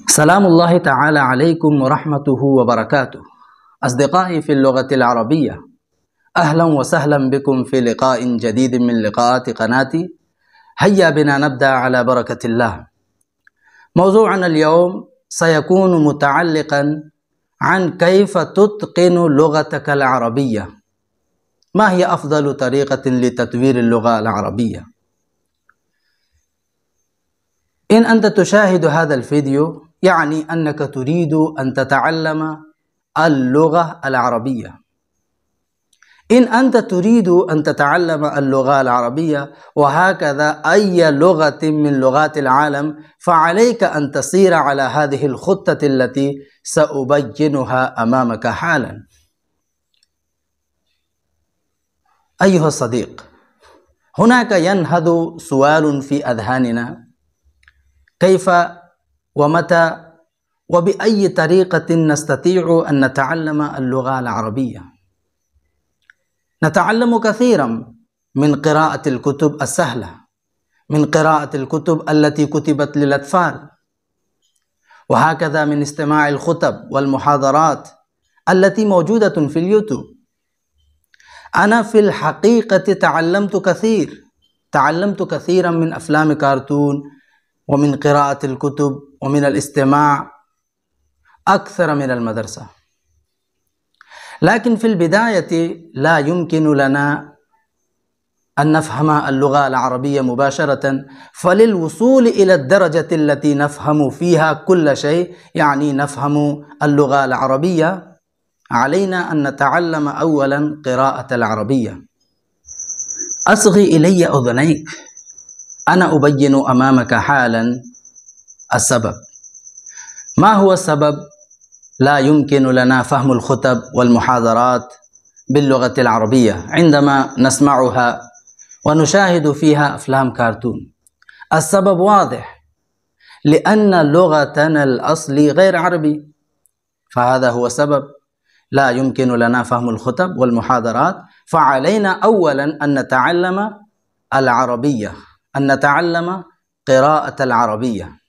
سلام الله تعالى عليكم ورحمته وبركاته. أصدقائي في اللغة العربية، أهلا وسهلا بكم في لقاء جديد من لقاءات قناتي. هيا بنا نبدأ على بركة الله. موضوعنا اليوم سيكون متعلقا عن كيف تتقن لغتك العربية. ما هي أفضل طريقة لتطوير اللغة العربية؟ إن أنت تشاهد هذا الفيديو يعني أنك تريد أن تتعلم اللغة العربية. إن أنت تريد أن تتعلم اللغة العربية وهكذا أي لغة من لغات العالم، فعليك أن تسير على هذه الخطة التي سأبينها أمامك حالا. أيها الصديق، هناك ينهض سؤال في أذهاننا: كيف ومتى وبأي طريقة نستطيع أن نتعلم اللغة العربية؟ نتعلم كثيرا من قراءة الكتب السهلة، من قراءة الكتب التي كتبت للأطفال، وهكذا من استماع الخطب والمحاضرات التي موجودة في اليوتيوب. أنا في الحقيقة تعلمت كثيرا من أفلام كرتون ومن قراءة الكتب ومن الاستماع أكثر من المدرسة. لكن في البداية لا يمكن لنا أن نفهم اللغة العربية مباشرة، فللوصول إلى الدرجة التي نفهم فيها كل شيء، يعني نفهم اللغة العربية، علينا أن نتعلم أولا قراءة العربية. أصغي إلي أذنيك، أنا أبين أمامك حالا السبب. ما هو السبب؟ لا يمكن لنا فهم الخطب والمحاضرات باللغة العربية عندما نسمعها ونشاهد فيها أفلام كرتون. السبب واضح: لأن لغتنا الأصلي غير عربي، فهذا هو سبب لا يمكن لنا فهم الخطب والمحاضرات. فعلينا أولا أن نتعلم العربية، أن نتعلم قراءة العربية.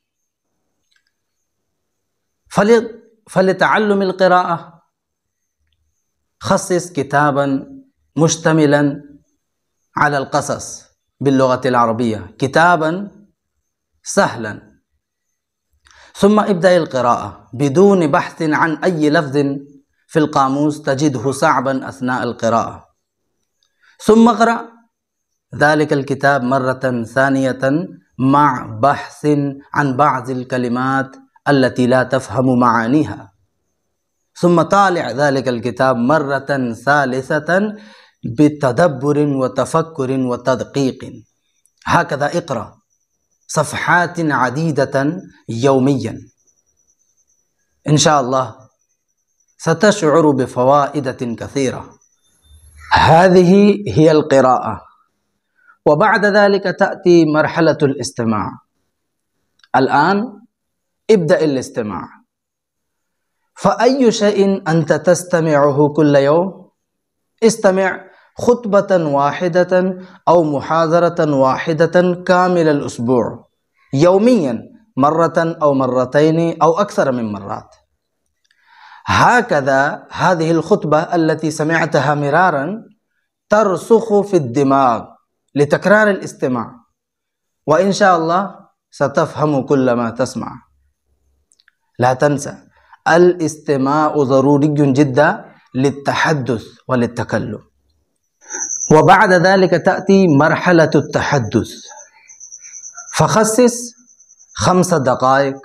فلتعلم القراءة خصص كتابا مشتملا على القصص باللغة العربية، كتابا سهلا، ثم ابدأ القراءة بدون بحث عن أي لفظ في القاموس تجده صعبا أثناء القراءة. ثم اقرأ ذلك الكتاب مرة ثانية مع بحث عن بعض الكلمات التي لا تفهم معانيها، ثم طالع ذلك الكتاب مرة ثالثة بتدبر وتفكر وتدقيق. هكذا اقرأ صفحات عديدة يوميا، إن شاء الله ستشعر بفوائد كثيرة. هذه هي القراءة. وبعد ذلك تأتي مرحلة الاستماع. الآن ابدأ الاستماع. فأي شيء أنت تستمعه كل يوم، استمع خطبة واحدة أو محاضرة واحدة كامل الأسبوع، يوميا مرة أو مرتين أو أكثر من مرات. هكذا هذه الخطبة التي سمعتها مرارا ترسخ في الدماغ لتكرار الاستماع، وإن شاء الله ستفهم كل ما تسمع. لا تنسى، الاستماع ضروري جدا للتحدث وللتكلم. وبعد ذلك تأتي مرحلة التحدث. فخصص 5 دقائق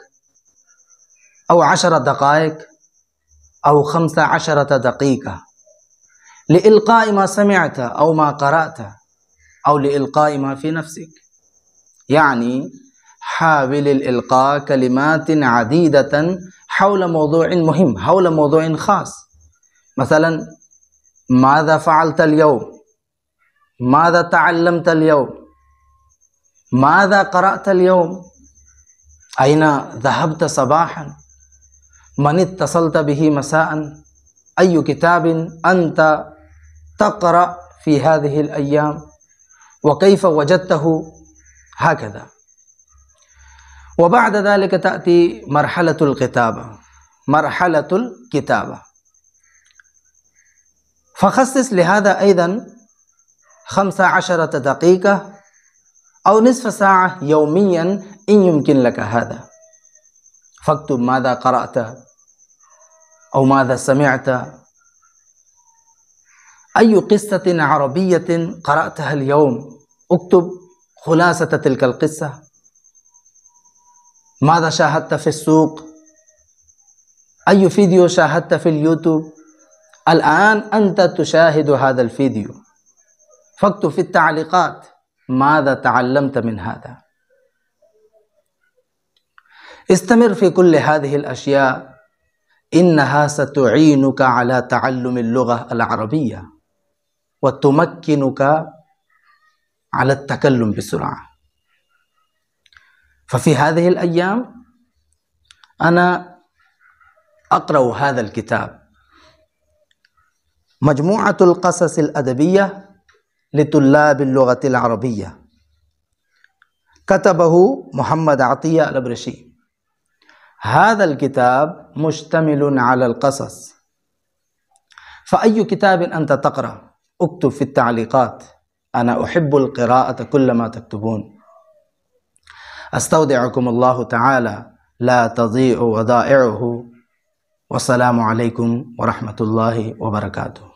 أو 10 دقائق أو 15 دقيقة لإلقاء ما سمعت أو ما قرأت أو لإلقاء ما في نفسك. يعني حاول الإلقاء كلمات عديدة حول موضوع مهم، حول موضوع خاص. مثلا: ماذا فعلت اليوم؟ ماذا تعلمت اليوم؟ ماذا قرأت اليوم؟ أين ذهبت صباحا؟ من اتصلت به مساء؟ أي كتاب أنت تقرأ في هذه الأيام وكيف وجدته؟ هكذا. وبعد ذلك تأتي مرحلة الكتابة. فخصص لهذا أيضا 15 دقيقة أو نصف ساعة يوميا إن يمكن لك هذا. فاكتب ماذا قرأت أو ماذا سمعت، أي قصة عربية قرأتها اليوم، اكتب خلاصة تلك القصة. ماذا شاهدت في السوق، أي فيديو شاهدت في اليوتيوب، الآن أنت تشاهد هذا الفيديو، فاكتب في التعليقات ماذا تعلمت من هذا. استمر في كل هذه الأشياء، إنها ستعينك على تعلم اللغة العربية وتمكنك على التكلم بسرعة. ففي هذه الأيام أنا أقرأ هذا الكتاب، مجموعة القصص الأدبية لطلاب اللغة العربية، كتبه محمد عطية الأبرشي. هذا الكتاب مشتمل على القصص، فأي كتاب أنت تقرأ اكتب في التعليقات، أنا أحب القراءة كلما تكتبون. أستودعكم الله تعالى لا تضيع ودائعه، والسلام عليكم ورحمة الله وبركاته.